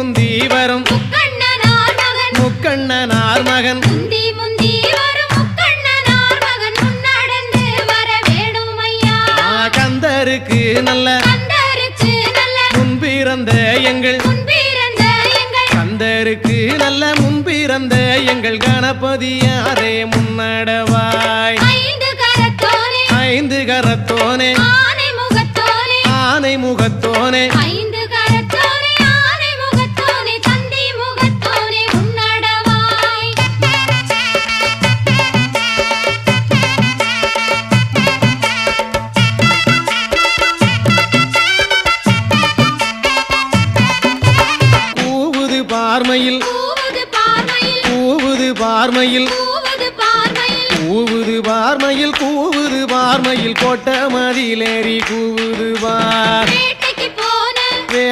முந்தி வரும் முக்கண்ணனார் மகன் கந்தருக்கு நல்ல முன்பிறந்த எங்கள் கந்தருக்கு நல்ல முன்பிறந்த எங்கள் கணபதியாரே முன்னடவாய் ஐந்து கரத்தோனே ஆனை முகத்தோனே பார்மையில் கூவுது பார்மையில் கூவுது பார்மையில் கூவுது பார்மையில் கோட்ட மதிலேறி கூவுது பார்